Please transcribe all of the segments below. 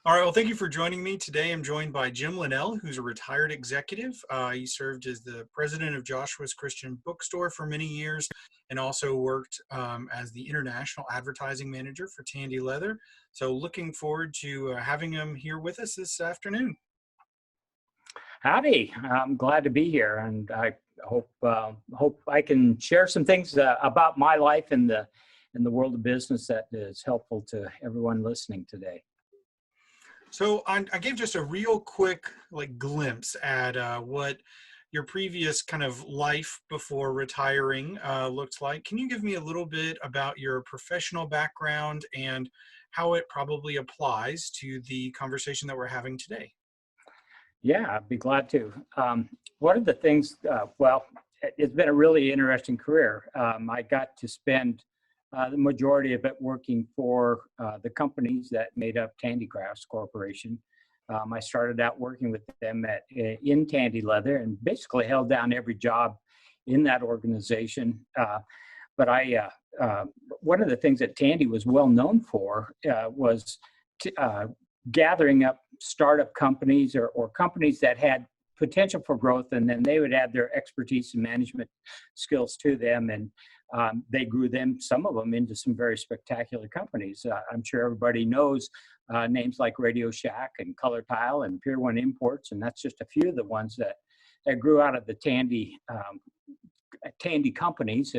All right, well, thank you for joining me. Today I'm joined by Jim Linnell, who's a retired executive. He served as the president of Joshua's Christian Bookstore for many years and also worked as the international advertising manager for Tandy Leather. So looking forward to having him here with us this afternoon. Howdy, I'm glad to be here, and I hope I can share some things about my life in the world of business that is helpful to everyone listening today. So I gave just a real quick glimpse at what your previous kind of life before retiring looked like. Can you give me a little bit about your professional background and how it probably applies to the conversation that we're having today? Yeah, I'd be glad to. One of the things, it's been a really interesting career. I got to spend the majority of it working for the companies that made up Tandy Corporation. I started out working with them in Tandy Leather and basically held down every job in that organization. But one of the things that Tandy was well known for was gathering up startup companies or companies that had potential for growth, and then they would add their expertise and management skills to them, and they grew some of them into some very spectacular companies. I'm sure everybody knows names like Radio Shack and Color Tile and Pier 1 Imports, and that's just a few of the ones that grew out of the Tandy companies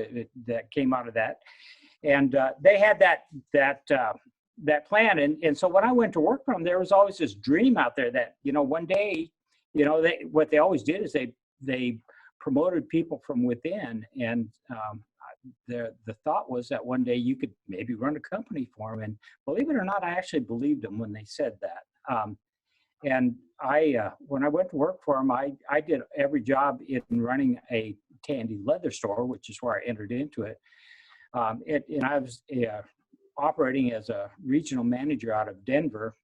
that came out of that. And they had that plan. And so when I went to work for them, there was always this dream out there that, one day, what they always did is they promoted people from within. And the thought was that one day you could maybe run a company for them. And believe it or not, I actually believed them when they said that. And when I went to work for them, I did every job in running a Tandy Leather store, which is where I entered into it. And I was operating as a regional manager out of Denver.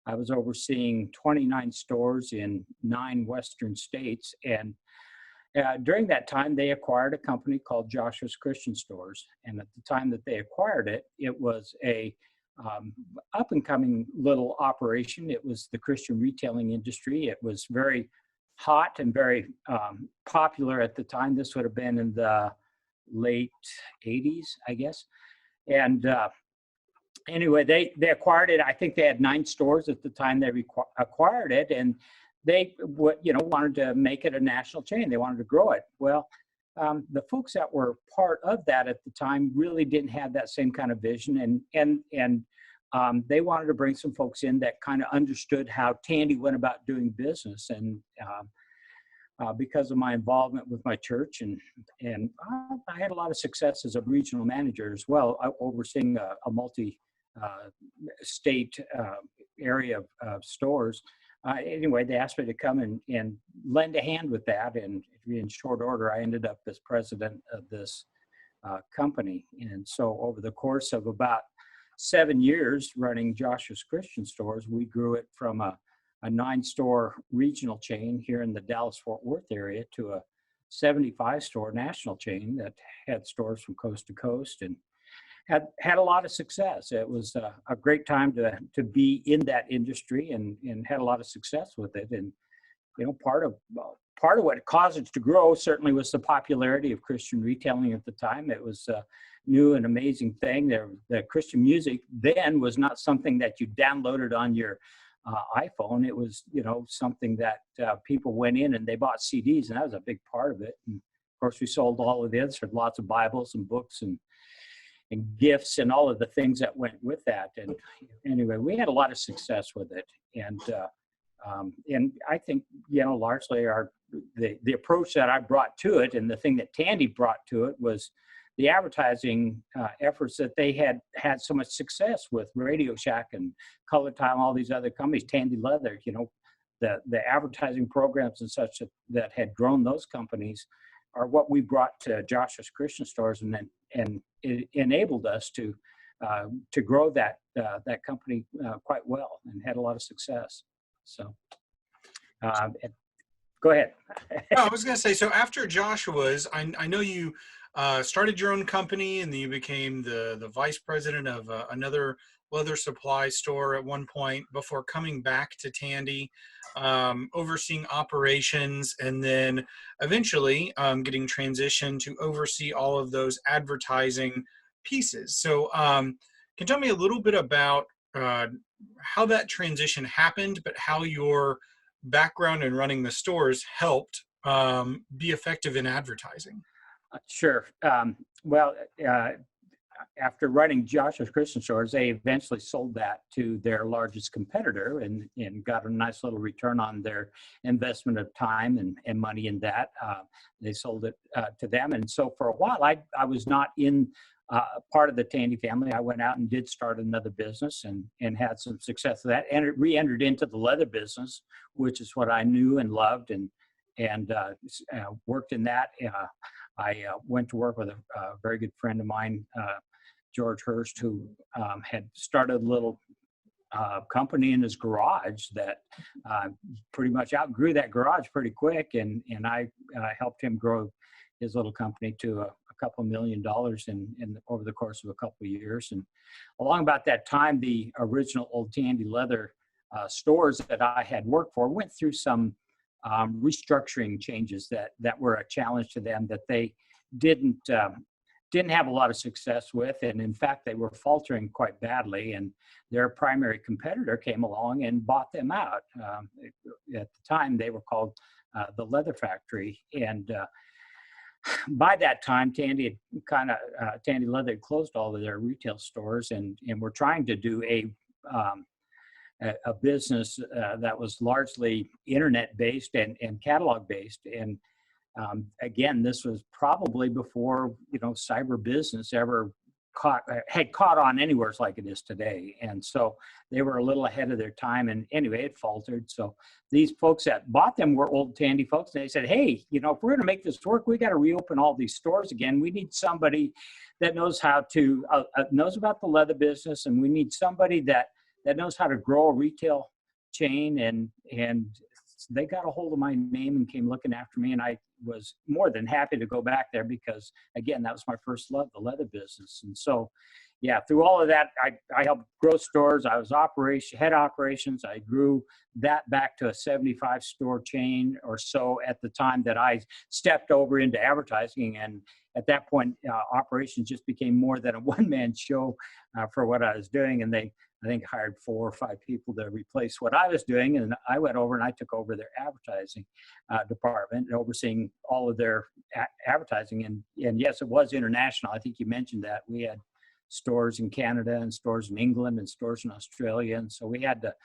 I was overseeing 29 stores in 9 Western states. And during that time, they acquired a company called Joshua's Christian Stores. And at the time that they acquired it, it was a up-and-coming little operation. It was the Christian retailing industry. It was very hot and very popular at the time. This would have been in the late 80s, I guess. And anyway, they acquired it. I think they had 9 stores at the time they acquired it, and they wanted to make it a national chain. They wanted to grow it. Well, the folks that were part of that at the time really didn't have that same kind of vision, and they wanted to bring some folks in that kind of understood how Tandy went about doing business. And because of my involvement with my church, and I had a lot of success as a regional manager as well, overseeing a multi-state area of stores. Anyway, they asked me to come and lend a hand with that, and in short order, I ended up as president of this company. And so over the course of about 7 years running Joshua's Christian Stores, we grew it from a 9-store regional chain here in the Dallas-Fort Worth area to a 75-store national chain that had stores from coast to coast and had a lot of success. It was a great time to be in that industry and had a lot of success with it. And part of what caused it to grow certainly was the popularity of Christian retailing at the time. It was a new and amazing thing. The Christian music then was not something that you downloaded on your iPhone. It was, something that people went in and they bought CDs, and that was a big part of it. And of course, we sold all of the others, lots of Bibles and books and gifts and all of the things that went with that. And anyway, we had a lot of success with it. And I think, largely the approach that I brought to it, and the thing that Tandy brought to it, was the advertising efforts that they had so much success with. Radio Shack and Color Tile and all these other companies, Tandy Leather, the advertising programs and such that had grown those companies are what we brought to Joshua's Christian Stores, and it enabled us to grow that company quite well and had a lot of success. So go ahead. I was going to say, so after Joshua's, I know you started your own company, and then you became the vice president of another leather supply store at one point before coming back to Tandy, overseeing operations, and then eventually getting transitioned to oversee all of those advertising pieces. So can you tell me a little bit about how that transition happened, but how your background in running the stores helped be effective in advertising? Sure. Well, after running Joshua's Christian stores, they eventually sold that to their largest competitor and got a nice little return on their investment of time and money in that. They sold it to them. And so for a while, I was not in part of the Tandy family. I went out and did start another business and had some success with that, and it re-entered into the leather business, which is what I knew and loved, and worked in that. I went to work with a very good friend of mine, George Hurst, who had started a little company in his garage that pretty much outgrew that garage pretty quick, and I helped him grow his little company to a couple $1 million in over the course of a couple of years. And along about that time, the original old Tandy Leather stores that I had worked for went through some restructuring changes that were a challenge to them, that they didn't have a lot of success with, and in fact they were faltering quite badly, and their primary competitor came along and bought them out. At the time they were called the Leather Factory, and by that time Tandy Leather had closed all of their retail stores and were trying to do a business that was largely internet based and catalog based. And again, this was probably before cyber business ever had caught on anywhere like it is today. And so they were a little ahead of their time. And anyway, it faltered. So these folks that bought them were old Tandy folks. And they said, hey, if we're going to make this work, we got to reopen all these stores again. We need somebody that knows how to knows about the leather business, and we need somebody that knows how to grow a retail chain. And they got a hold of my name and came looking after me, and I was more than happy to go back there because, again, that was my first love, the leather business. And so, yeah, through all of that, I helped grow stores. I was head operations. I grew that back to a 75 store chain or so at the time that I stepped over into advertising. And at that point, operations just became more than a one-man show for what I was doing. And I think hired 4 or 5 people to replace what I was doing. And I went over and I took over their advertising department, overseeing all of their advertising. And yes, it was international. I think you mentioned that. We had stores in Canada and stores in England and stores in Australia. And so we had to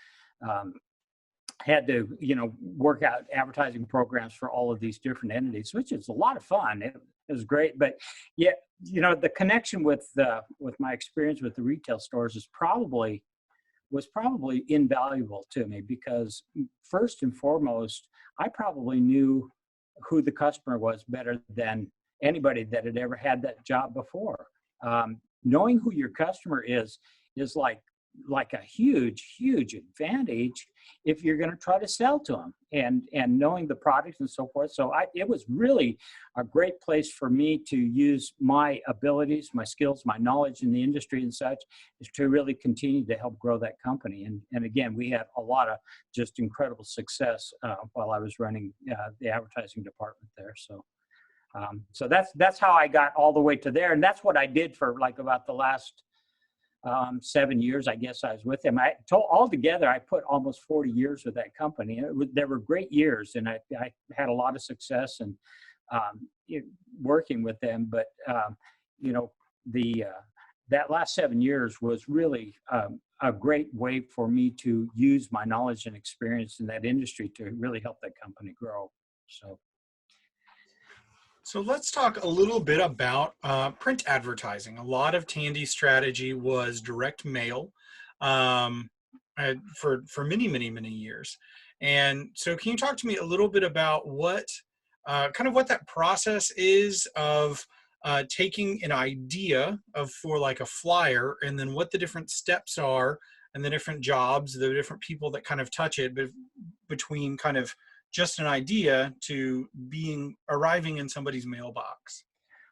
work out advertising programs for all of these different entities, which is a lot of fun. It was great. But yet, the connection with my experience with the retail stores was probably invaluable to me, because first and foremost, I probably knew who the customer was better than anybody that had ever had that job before. Knowing who your customer is like a huge advantage if you're going to try to sell to them, and knowing the products and so forth. So it was really a great place for me to use my abilities, my skills, my knowledge in the industry and such, is to really continue to help grow that company. And again, we had a lot of just incredible success while I was running the advertising department there. So that's how I got all the way to there, and that's what I did for like about the last 7 years, I guess I was with them. Altogether, I put almost 40 years with that company. There were great years, and I had a lot of success and working with them. But that last 7 years was really a great way for me to use my knowledge and experience in that industry to really help that company grow. So let's talk a little bit about print advertising. A lot of Tandy's strategy was direct mail for many years. And so can you talk to me a little bit about what that process is of taking an idea for like a flyer, and then what the different steps are and the different jobs, the different people that kind of touch it, between kind of just an idea to arriving in somebody's mailbox?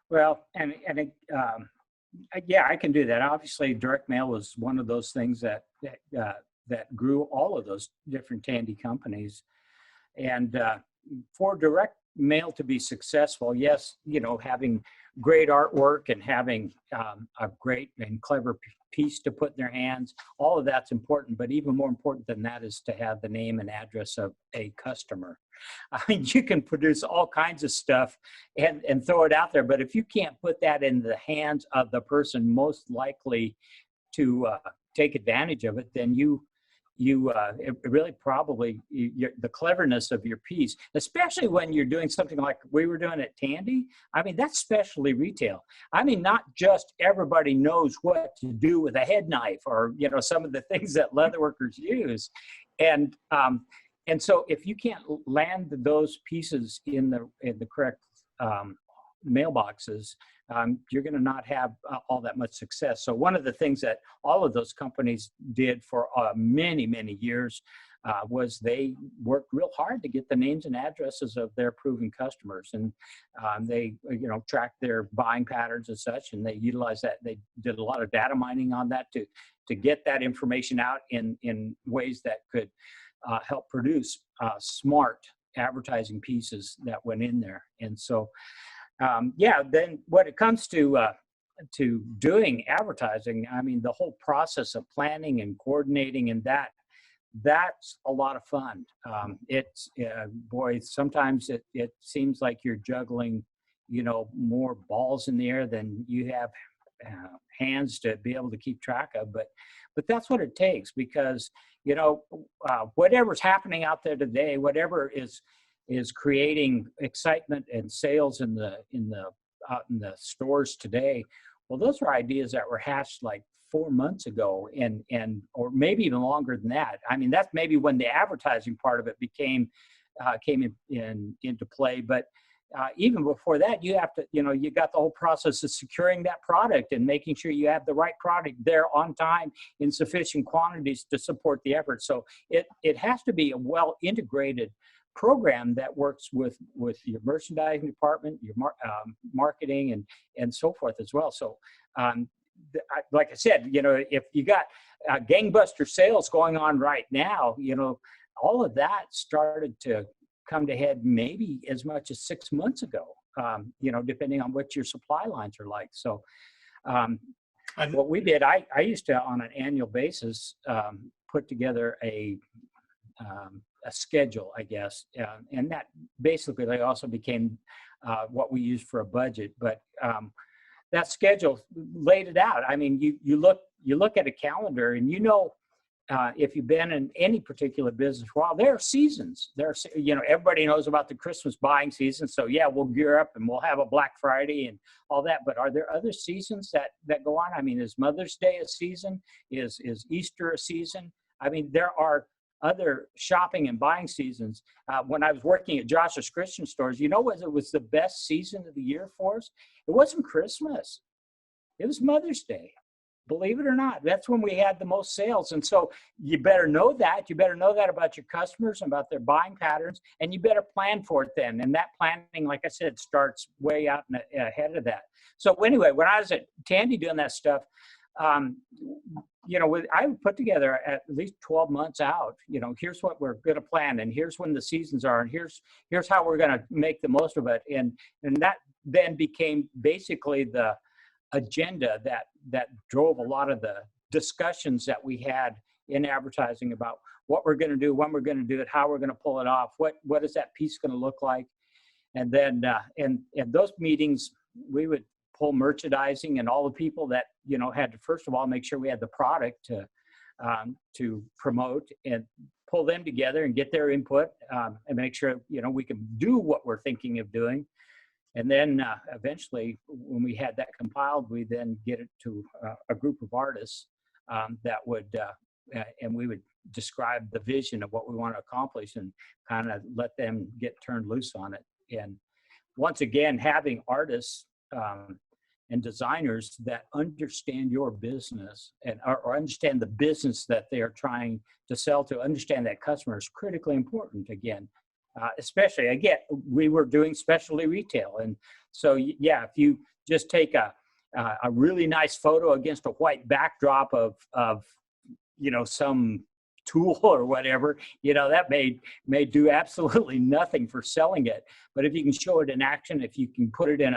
Well, Yeah, I can do that. Obviously, direct mail was one of those things that grew all of those different Tandy companies. And for direct mail to be successful, yes, having great artwork and having a great and clever piece to put in their hands, all of that's important. But even more important than that is to have the name and address of a customer. I mean, you can produce all kinds of stuff and throw it out there, but if you can't put that in the hands of the person most likely to take advantage of it, then it really probably the cleverness of your piece, especially when you're doing something like we were doing at Tandy. I mean, that's specialty retail. I mean, not just everybody knows what to do with a head knife or some of the things that leatherworkers use, and so if you can't land those pieces in the correct mailboxes, you're going to not have all that much success. So one of the things that all of those companies did for many, many years was they worked real hard to get the names and addresses of their proven customers. And they, tracked their buying patterns and such, and they utilized that. They did a lot of data mining on that to get that information out in ways that could help produce smart advertising pieces that went in there. And so, then when it comes to doing advertising, I mean, the whole process of planning and coordinating and that's a lot of fun. It's boy, sometimes it seems like you're juggling, more balls in the air than you have hands to be able to keep track of. But that's what it takes, because whatever's happening out there today, whatever is creating excitement and sales in the stores today. Well, those are ideas that were hatched like 4 months ago, and or maybe even longer than that. I mean, that's maybe when the advertising part of it came into play. But even before that, you have to, you got the whole process of securing that product and making sure you have the right product there on time in sufficient quantities to support the effort. So it has to be a well integrated program that works with your merchandising department, your marketing, and so forth as well. So like I said, if you got gangbuster sales going on right now, all of that started to come to head maybe as much as 6 months ago, depending on what your supply lines are like. So what we did, I used to, on an annual basis, put together a schedule, I guess, and that basically also became what we used for a budget. But that schedule laid it out. I mean, you look at a calendar, and if you've been in any particular business, well, there are seasons. Everybody knows about the Christmas buying season, so yeah, we'll gear up and we'll have a Black Friday and all that. But are there other seasons that go on? I mean, is Mother's Day a season? Is Easter a season? I mean, there are other shopping and buying seasons. When I was working at Josh's Christian stores, what it was the best season of the year for us? It wasn't Christmas. It was Mother's Day. Believe it or not, that's when we had the most sales. And so you better know that. You better know that about your customers and about their buying patterns, and you better plan for it then. And that planning, like I said, starts way out ahead of that. So anyway, when I was at Tandy doing that stuff, I would put together at least 12 months out, here's what we're going to plan, and here's when the seasons are, and here's how we're going to make the most of it. And that then became basically the agenda that drove a lot of the discussions that we had in advertising about what we're going to do, when we're going to do it, how we're going to pull it off, what is that piece going to look like. And then and those meetings, we would pull merchandising and all the people that had to, first of all, make sure we had the product to promote, and pull them together and get their input, and make sure we can do what we're thinking of doing. And then eventually, when we had that compiled, we then get it to a group of artists that would, and we would describe the vision of what we want to accomplish and kind of let them get turned loose on it. And once again, having artists and designers that understand your business or understand the business that they are trying to sell to, understand that customer is critically important again. Especially, again, we were doing specialty retail. And so, yeah, if you just take a really nice photo against a white backdrop of some tool or whatever, that may do absolutely nothing for selling it. But if you can show it in action, if you can put it in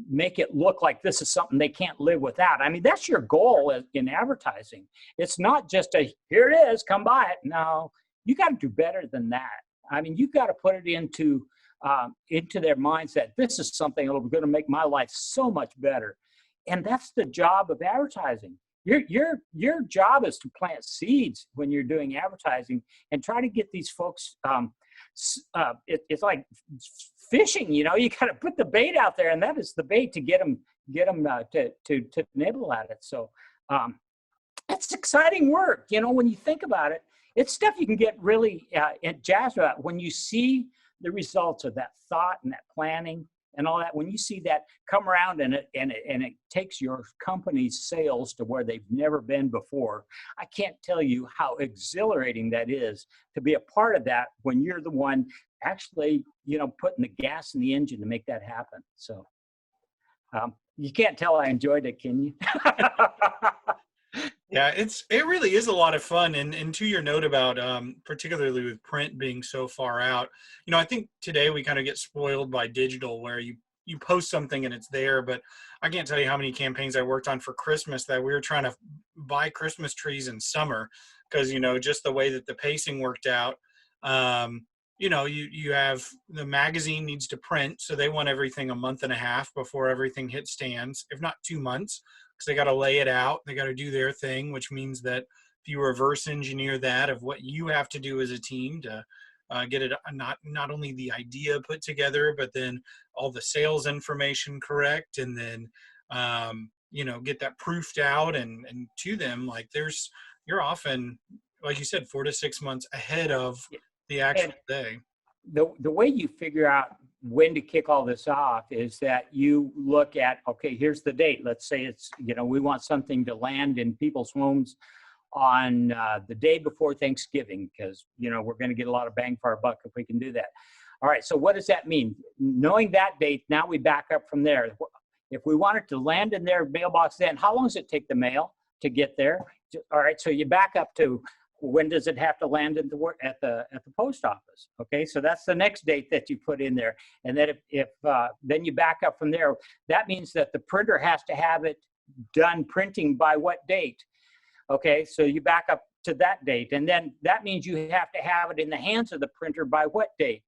make it look like this is something they can't live without. I mean, that's your goal in advertising. It's not just here it is, come buy it. No, you got to do better than that. I mean, you got to put it into their minds that this is something that will going to make my life so much better. And that's the job of advertising. Your job is to plant seeds when you're doing advertising and try to get these folks. It's like fishing, you got to put the bait out there, and that is the bait to get them to nibble at it. So it's exciting work, when you think about it. It's stuff you can get really jazzed about when you see the results of that thought and that planning and all that. When you see that come around and it takes your company's sales to where they've never been before, I can't tell you how exhilarating that is to be a part of that when you're the one actually, putting the gas in the engine to make that happen. So you can't tell I enjoyed it, can you? Yeah, it really is a lot of fun. And to your note about particularly with print being so far out, I think today we kind of get spoiled by digital where you post something and it's there. But I can't tell you how many campaigns I worked on for Christmas that we were trying to buy Christmas trees in summer because, just the way that the pacing worked out. You have the magazine needs to print, so they want everything a month and a half before everything hits stands, if not 2 months. Because they got to lay it out, they got to do their thing, which means that if you reverse engineer that of what you have to do as a team to get it not only the idea put together, but then all the sales information correct, and then get that proofed out and to them, like you're often, like you said, 4 to 6 months ahead of the actual day. The way you figure out when to kick all this off is that you look at, okay, here's the date. Let's say it's, we want something to land in people's homes on the day before Thanksgiving because, we're going to get a lot of bang for our buck if we can do that. All right, so what does that mean? Knowing that date, now we back up from there. If we want it to land in their mailbox then, how long does it take the mail to get there? All right, so you back up to when does it have to land at the post office? Okay, so that's the next date that you put in there. And then if then you back up from there, that means that the printer has to have it done printing by what date? Okay, so you back up to that date. And then that means you have to have it in the hands of the printer by what date?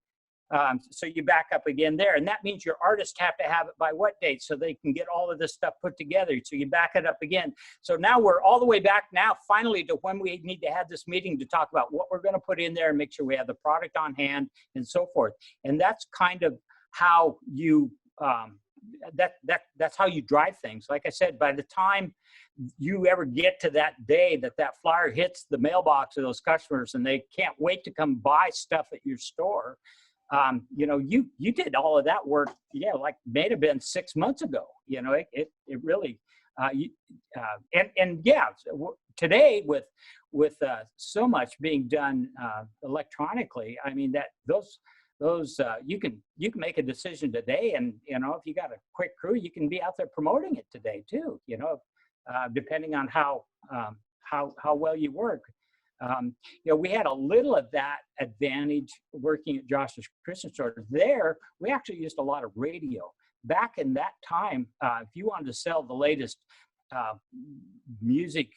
So you back up again there. And that means your artists have to have it by what date so they can get all of this stuff put together. So you back it up again. So now we're all the way back now finally to when we need to have this meeting to talk about what we're going to put in there and make sure we have the product on hand and so forth. And that's kind of how you, that's how you drive things. Like I said, by the time you ever get to that day that flyer hits the mailbox of those customers and they can't wait to come buy stuff at your store, you did all of that work, like may have been 6 months ago. It really, today with so much being done electronically, I mean that those you can make a decision today, and if you got a quick crew, you can be out there promoting it today too. Depending on how well you work. We had a little of that advantage working at Josh's Christmas store. There, we actually used a lot of radio. Back in that time, if you wanted to sell the latest music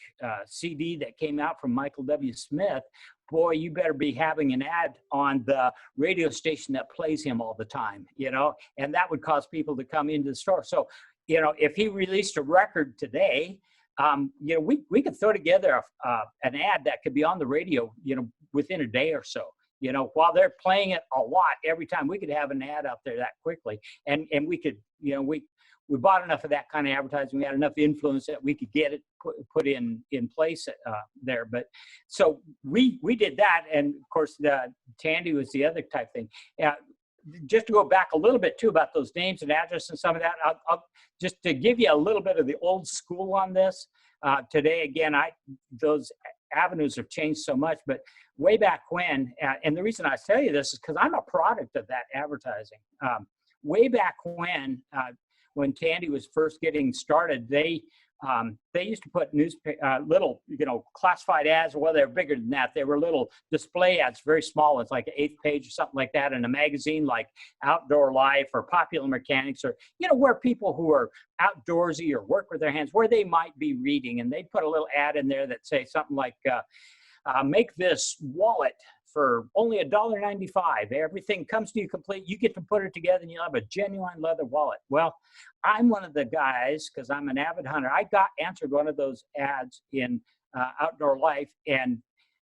CD that came out from Michael W. Smith, boy, you better be having an ad on the radio station that plays him all the time, and that would cause people to come into the store. So, if he released a record today, we could throw together an ad that could be on the radio, within a day or so. While they're playing it a lot every time, we could have an ad out there that quickly, and we could, we bought enough of that kind of advertising. We had enough influence that we could get it put in place there. But so we did that, and of course, Tandy was the other type thing. Just to go back a little bit too about those names and address and some of that, I'll just to give you a little bit of the old school on this. Today, again, those avenues have changed so much, but way back when, and the reason I tell you this is because I'm a product of that advertising. Way back when, when Tandy was first getting started, they used to put little, classified ads. Well, they're bigger than that. They were little display ads, very small. It's like an 8th page or something like that in a magazine like Outdoor Life or Popular Mechanics, or, where people who are outdoorsy or work with their hands, where they might be reading. And they'd put a little ad in there that say something like, make this wallet for only $1.95. Everything comes to you complete. You get to put it together and you'll have a genuine leather wallet. Well, I'm one of the guys, because I'm an avid hunter. I answered one of those ads in Outdoor Life and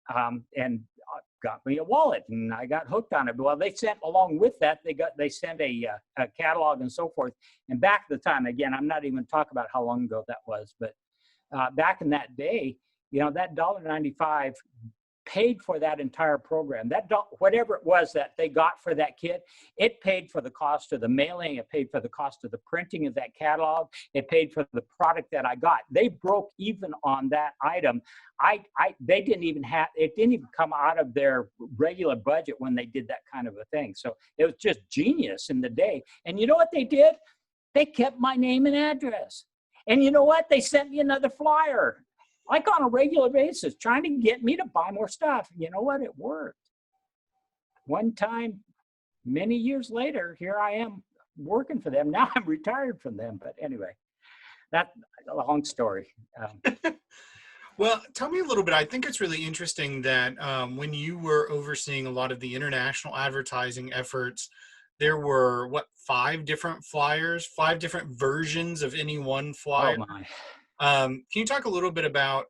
got me a wallet, and I got hooked on it. Well, they sent along with that, they sent a catalog and so forth. And back at the time, again, I'm not even talking about how long ago that was, but back in that day, that $1.95 paid for that entire program. Whatever it was that they got for that kit, it paid for the cost of the mailing, it paid for the cost of the printing of that catalog, it paid for the product that I got. They broke even on that item. They didn't even it didn't even come out of their regular budget when they did that kind of a thing. So it was just genius in the day. And you know what they did? They kept my name and address. And you know what? They sent me another flyer, like on a regular basis, trying to get me to buy more stuff. You know what? It worked. One time, many years later, here I am working for them. Now I'm retired from them. But anyway, that's a long story. Well, tell me a little bit. I think it's really interesting that when you were overseeing a lot of the international advertising efforts, there were, 5 different flyers, 5 different versions of any one flyer? Oh, my. Can you talk a little bit about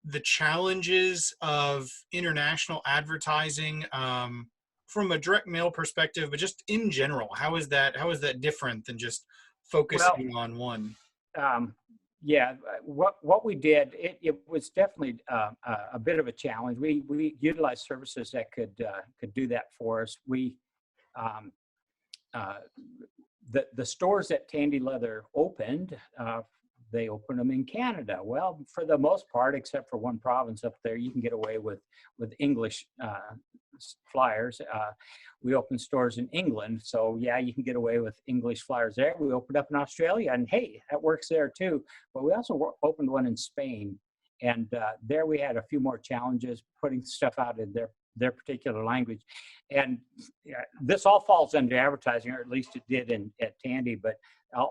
the challenges of international advertising from a direct mail perspective, but just in general? How is that different than just focusing on one? Yeah, what we did, it was definitely a bit of a challenge. We utilized services that could do that for us. We the stores that Tandy Leather opened, they opened them in Canada. Well, for the most part, except for one province up there, you can get away with English flyers. We opened stores in England, so yeah, you can get away with English flyers there. We opened up in Australia, and hey, that works there too. But we also opened one in Spain, and there we had a few more challenges putting stuff out in their particular language. And this all falls under advertising, or at least it did at Tandy. But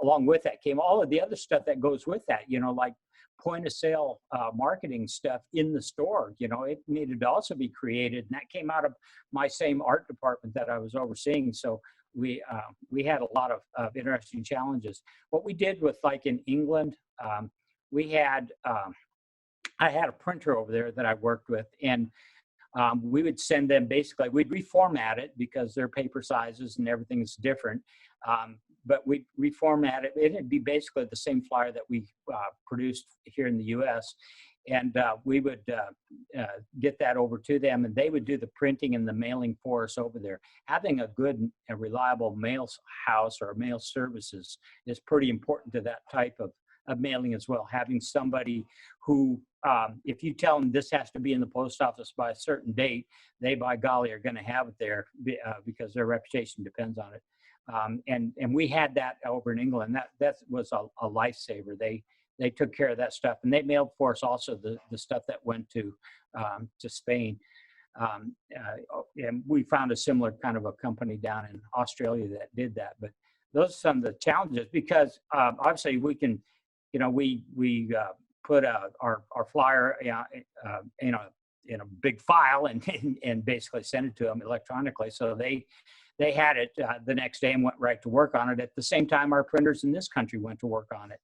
along with that came all of the other stuff that goes with that, like point of sale marketing stuff in the store. It needed to also be created, and that came out of my same art department that I was overseeing. So we had a lot of interesting challenges. What we did with, like in England, we had I had a printer over there that I worked with, and we would send them, basically, we'd reformat it because their paper sizes and everything is different. But we'd reformat it. It'd be basically the same flyer that we produced here in the U.S. And we would get that over to them, and they would do the printing and the mailing for us over there. Having a good and reliable mail house or mail services is pretty important to that type of mailing as well. Having somebody who, if you tell them this has to be in the post office by a certain date, they, by golly, are going to have it there because their reputation depends on it. And we had that over in England. That was a lifesaver. They took care of that stuff, and they mailed for us also the stuff that went to Spain. And we found a similar kind of a company down in Australia that did that. But those are some of the challenges, because obviously we can, we put our flyer in a big file and basically send it to them electronically. So they had it the next day and went right to work on it. At the same time, our printers in this country went to work on it.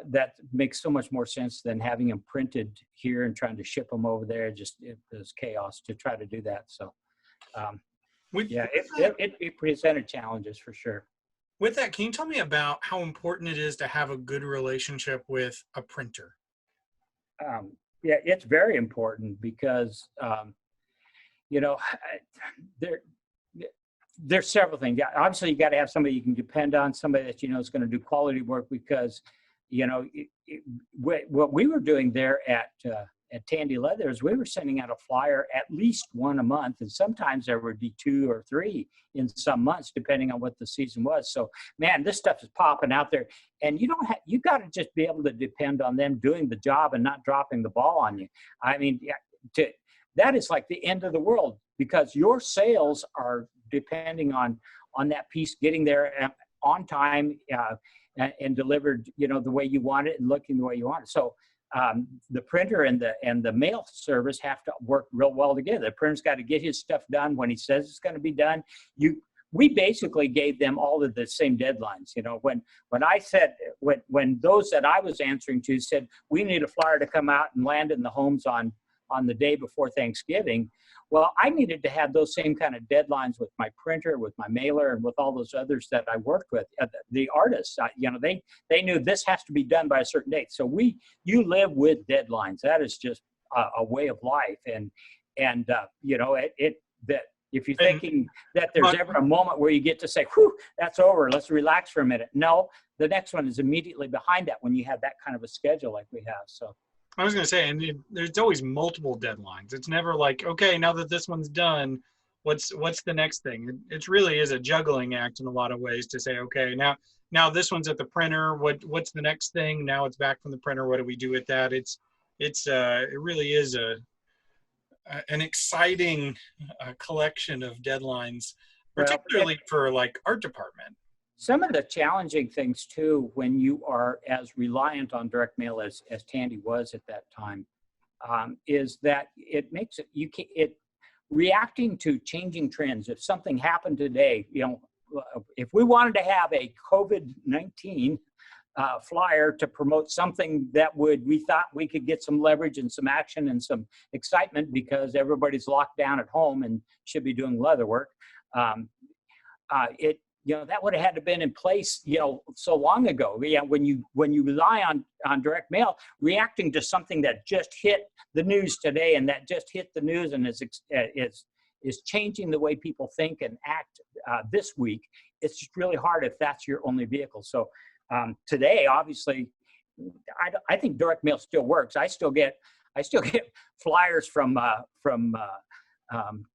That makes so much more sense than having them printed here and trying to ship them over there. It was chaos to try to do that. So, it presented challenges for sure. With that, can you tell me about how important it is to have a good relationship with a printer? It's very important because, there's several things. Obviously, you got to have somebody you can depend on, somebody that is going to do quality work, because what we were doing there at at Tandy Leather is we were sending out a flyer at least one a month, and sometimes there would be 2 or 3 in some months, depending on what the season was. So, man, this stuff is popping out there, and you got to just be able to depend on them doing the job and not dropping the ball on you. I mean, that is like the end of the world, because your sales are depending on that piece getting there on time and delivered, the way you want it and looking the way you want it. So the printer and the mail service have to work real well together. The printer's got to get his stuff done when he says it's going to be done. We basically gave them all of the same deadlines. When those that I was answering to said we need a flyer to come out and land in the homes on the day before Thanksgiving, well, I needed to have those same kind of deadlines with my printer, with my mailer, and with all those others that I worked with. The artists, they knew this has to be done by a certain date. So you live with deadlines. That is just a way of life. And that if you're thinking that there's ever a moment where you get to say, whew, that's over, let's relax for a minute. No, the next one is immediately behind that when you have that kind of a schedule like we have. So I was going to say, and there's always multiple deadlines. It's never like, okay, now that this one's done, what's the next thing? It really is a juggling act in a lot of ways to say, okay, now this one's at the printer. What's the next thing? Now it's back from the printer. What do we do with that? It really is an exciting collection of deadlines, particularly for like art department. Some of the challenging things too, when you are as reliant on direct mail as Tandy was at that time, is that it makes it reacting to changing trends. If something happened today, if we wanted to have a COVID-19 flyer to promote something that we thought we could get some leverage and some action and some excitement because everybody's locked down at home and should be doing leather work, that would have had to been in place, so long ago. Yeah, when you rely on direct mail, reacting to something that just hit the news today and that just hit the news and is changing the way people think and act this week, it's just really hard if that's your only vehicle. So today, obviously, I think direct mail still works. I still get flyers from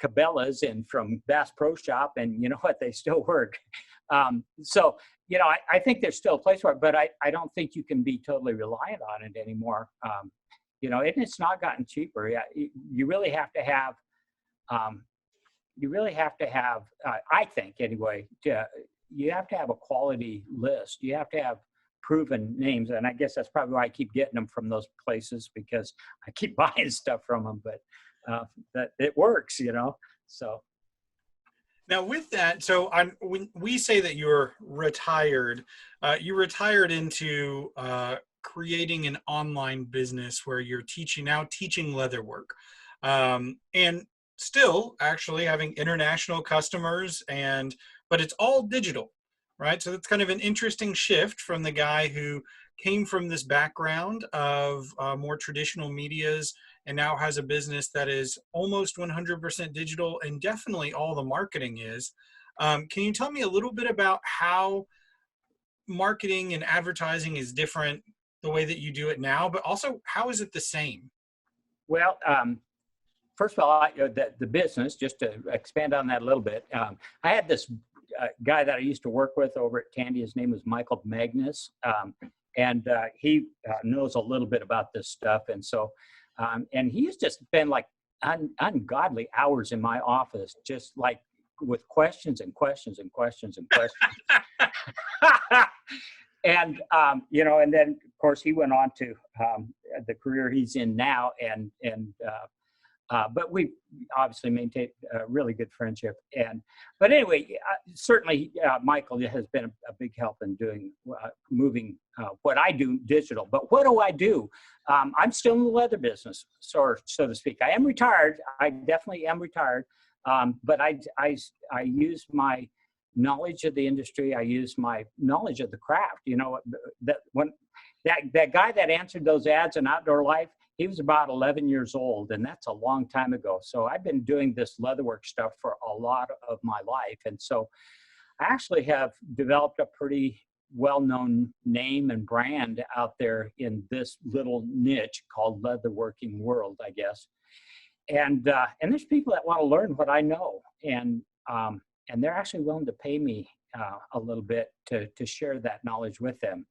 Cabela's and from Bass Pro Shop, and you know what, they still work. So I think there's still a place for it, but I don't think you can be totally reliant on it anymore. And it's not gotten cheaper. Yeah, you really have to have I think anyway, you have to have a quality list. You have to have proven names, and I guess that's probably why I keep getting them from those places, because I keep buying stuff from them. But that it works, so. Now with that, so when we say that you're retired, you retired into creating an online business where you're teaching leather work, and still actually having international customers, but it's all digital, right? So it's kind of an interesting shift from the guy who came from this background of more traditional medias and now has a business that is almost 100% digital, and definitely all the marketing is. Can you tell me a little bit about how marketing and advertising is different the way that you do it now, but also how is it the same? Well, first of all, the business, just to expand on that a little bit, I had this guy that I used to work with over at Tandy. His name was Michael Magnus, and he knows a little bit about this stuff. And so, and he's just been like ungodly hours in my office, just like with questions and questions and questions and questions. And, and then of course he went on to the career he's in now, but we obviously maintained a really good friendship. But anyway, certainly Michael has been a big help in doing moving what I do digital. But what do I do? I'm still in the leather business, so to speak. I am retired. I definitely am retired. But I use my knowledge of the industry. I use my knowledge of the craft. That guy that answered those ads in Outdoor Life, he was about 11 years old, and that's a long time ago. So I've been doing this leatherwork stuff for a lot of my life. And so I actually have developed a pretty well-known name and brand out there in this little niche called leatherworking world, I guess. And there's people that want to learn what I know, and they're actually willing to pay me a little bit to share that knowledge with them.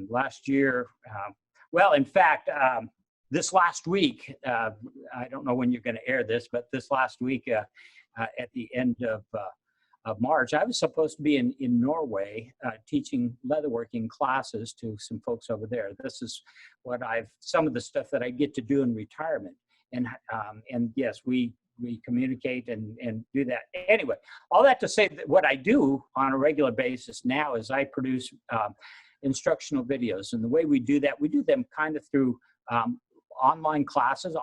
Last year, well, in fact, this last week, I don't know when you're going to air this, but this last week, at the end of March, I was supposed to be in Norway teaching leatherworking classes to some folks over there. This is some of the stuff that I get to do in retirement. And yes, we communicate and do that. Anyway, all that to say that what I do on a regular basis now is I produce instructional videos. And the way we do that, we do them kind of through online classes.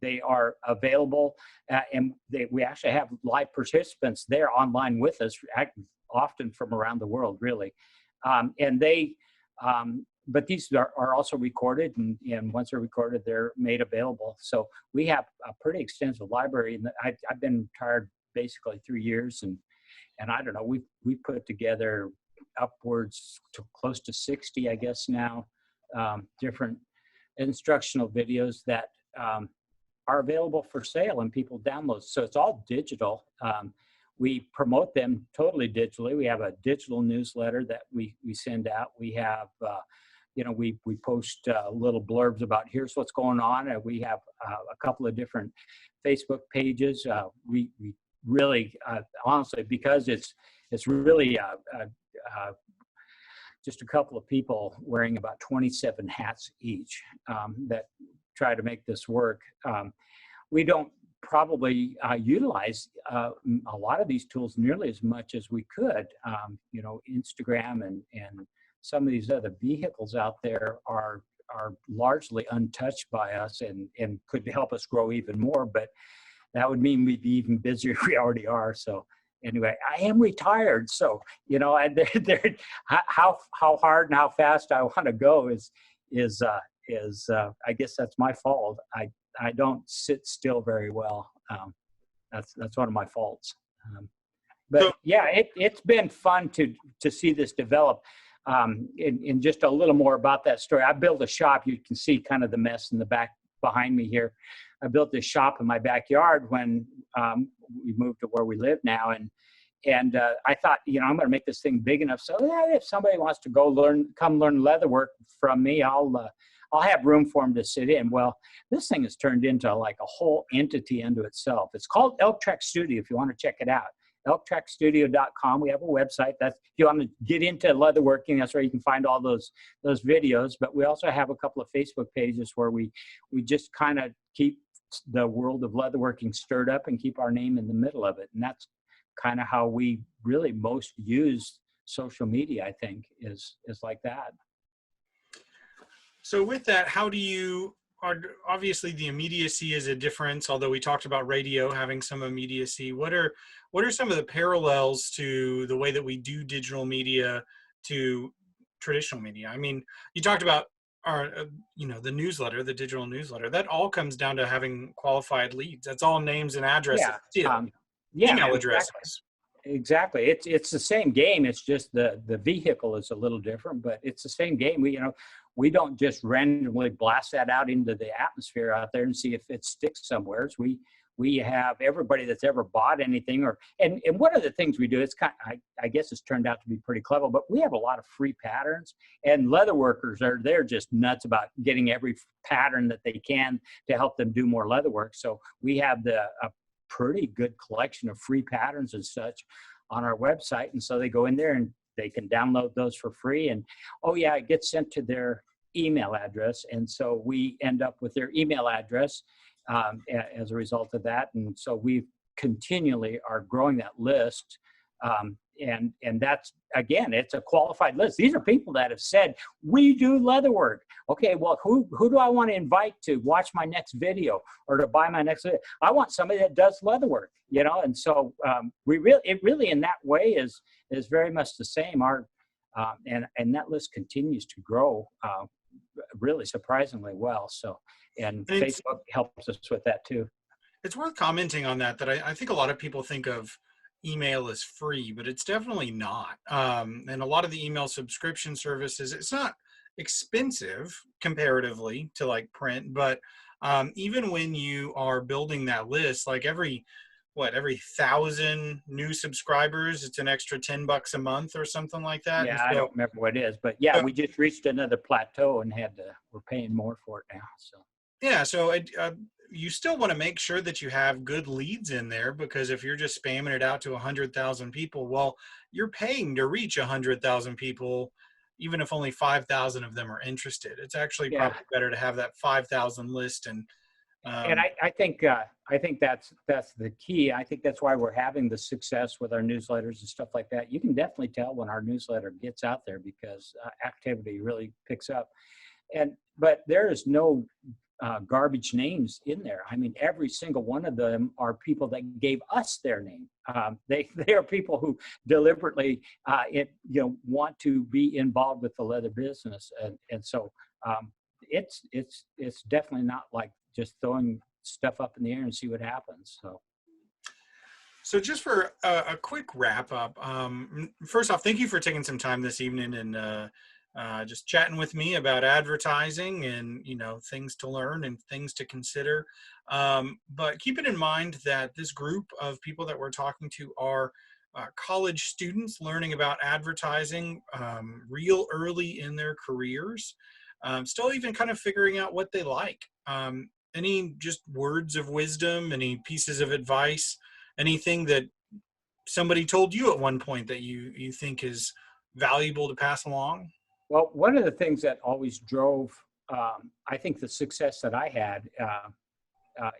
They are available, and we actually have live participants there online with us, often from around the world, really. But these are also recorded, and once they're recorded, they're made available. So we have a pretty extensive library, and I've been retired basically 3 years, and I don't know, we put together upwards to close to 60, I guess now, different instructional videos that are available for sale and people download. So it's all digital. We promote them totally digitally. We have a digital newsletter that we send out. We have, we post little blurbs about here's what's going on. And we have a couple of different Facebook pages. We really, honestly, because it's really just a couple of people wearing about 27 hats each that try to make this work. We don't probably utilize a lot of these tools nearly as much as we could. Instagram and some of these other vehicles out there are largely untouched by us and could help us grow even more, but that would mean we'd be even busier than we already are. So anyway, I am retired, so how hard and how fast I want to go is I guess that's my fault. I don't sit still very well. That's one of my faults. But yeah, it's been fun to see this develop. In just a little more about that story, I built a shop. You can see kind of the mess in the back behind me here. I built this shop in my backyard when we moved to where we live now, and I thought, I'm going to make this thing big enough so if somebody wants to come learn leatherwork from me, I'll have room for them to sit in. Well, this thing has turned into like a whole entity unto itself. It's called Elk Track Studio if you want to check it out. elktrackstudio.com. We have a website. That's if you want to get into leatherworking, that's where you can find all those videos. But we also have a couple of Facebook pages where we just kind of keep the world of leatherworking stirred up and keep our name in the middle of it. And that's kind of how we really most use social media, I think, is like that. So with that, obviously the immediacy is a difference, although we talked about radio having some immediacy. What are some of the parallels to the way that we do digital media to traditional media? I mean, you talked about the newsletter, the digital newsletter. That all comes down to having qualified leads. That's all names and addresses. Email addresses. Exactly. It's the same game. It's just the vehicle is a little different, but it's the same game. We don't just randomly blast that out into the atmosphere out there and see if it sticks somewhere. We have everybody that's ever bought anything, and one of the things we do, it's I guess it's turned out to be pretty clever, but we have a lot of free patterns, and leather workers they're just nuts about getting every pattern that they can to help them do more leather work. So we have a pretty good collection of free patterns and such on our website, and so they go in there and they can download those for free, and it gets sent to their email address, and so we end up with their email address as a result of that. And so we continually are growing that list, and that's, again, it's a qualified list. These are people that have said, we do leather work. Okay, well, who do I want to invite to watch my next video or to buy my next video? I want somebody that does leather work, and so it really in that way is very much the same. And that list continues to grow really surprisingly well. So, and Facebook helps us with that too. It's worth commenting on that I think a lot of people think of email is free, but it's definitely not. And a lot of the email subscription services, it's not expensive comparatively to like print, but even when you are building that list, like every 1,000 new subscribers, it's an extra $10 a month or something like that. And Yeah, I so, don't remember what it is, but yeah, so we just reached another plateau and we're paying more for it now. So yeah, so you still want to make sure that you have good leads in there, because if you're just spamming it out to 100,000 people, well, you're paying to reach 100,000 people, even if only 5,000 of them are interested. It's actually yeah, probably better to have that 5,000 list. And and um, I think that's the key. I think that's why we're having the success with our newsletters and stuff like that. You can definitely tell when our newsletter gets out there because activity really picks up. But there is no garbage names in there. I mean, every single one of them are people that gave us their name. They are people who deliberately want to be involved with the leather business, and so it's definitely not like just throwing stuff up in the air and see what happens. So just for a quick wrap up, first off, thank you for taking some time this evening and just chatting with me about advertising and, things to learn and things to consider. But keep it in mind that this group of people that we're talking to are college students learning about advertising real early in their careers, still even kind of figuring out what they like. Any just words of wisdom, any pieces of advice, anything that somebody told you at one point that you think is valuable to pass along? Well, one of the things that always drove, I think, the success that I had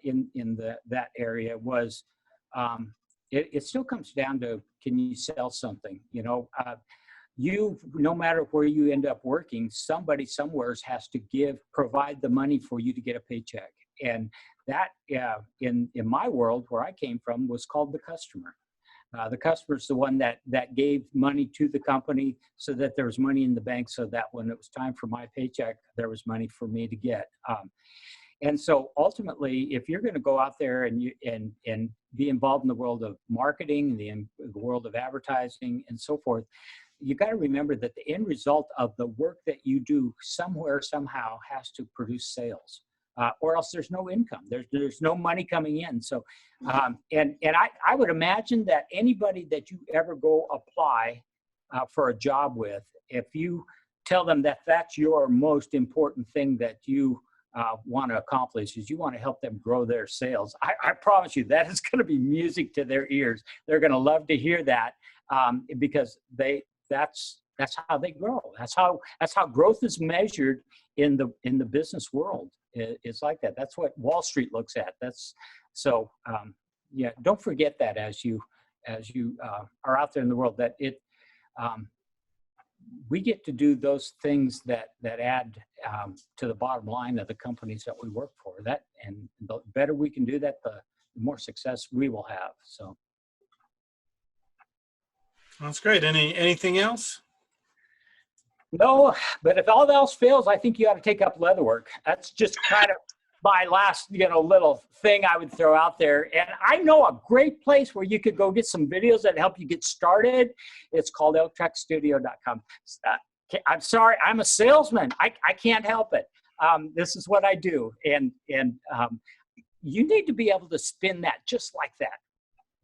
in that area was it still comes down to, can you sell something? No matter where you end up working, somebody somewhere has to provide the money for you to get a paycheck, and that in my world where I came from was called the customer. The customer's the one that gave money to the company so that there was money in the bank, so that when it was time for my paycheck, there was money for me to get. And so ultimately, if you're going to go out there and be involved in the world of marketing, the world of advertising and so forth, you got to remember that the end result of the work that you do somewhere, somehow has to produce sales. Or else there's no income. There's no money coming in. So, and I would imagine that anybody that you ever go apply for a job with, if you tell them that that's your most important thing that you want to accomplish, is you want to help them grow their sales, I promise you that is going to be music to their ears. They're going to love to hear that because that's how they grow. That's how growth is measured in the business world. It's like that. That's what Wall Street looks at. Don't forget that as you are out there in the world, that we get to do those things that add to the bottom line of the companies that we work for. And the better we can do that, the more success we will have. So That's great. Anything else? no, but if all else fails, I think you ought to take up leatherwork. That's just kind of my last, little thing I would throw out there. And I know a great place where you could go get some videos that help you get started. It's called elktrekstudio.com. I'm sorry, I'm a salesman. I can't help it. This is what I do. And you need to be able to spin that just like that.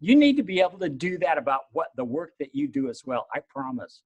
You need to be able to do that about what the work that you do as well. I promise.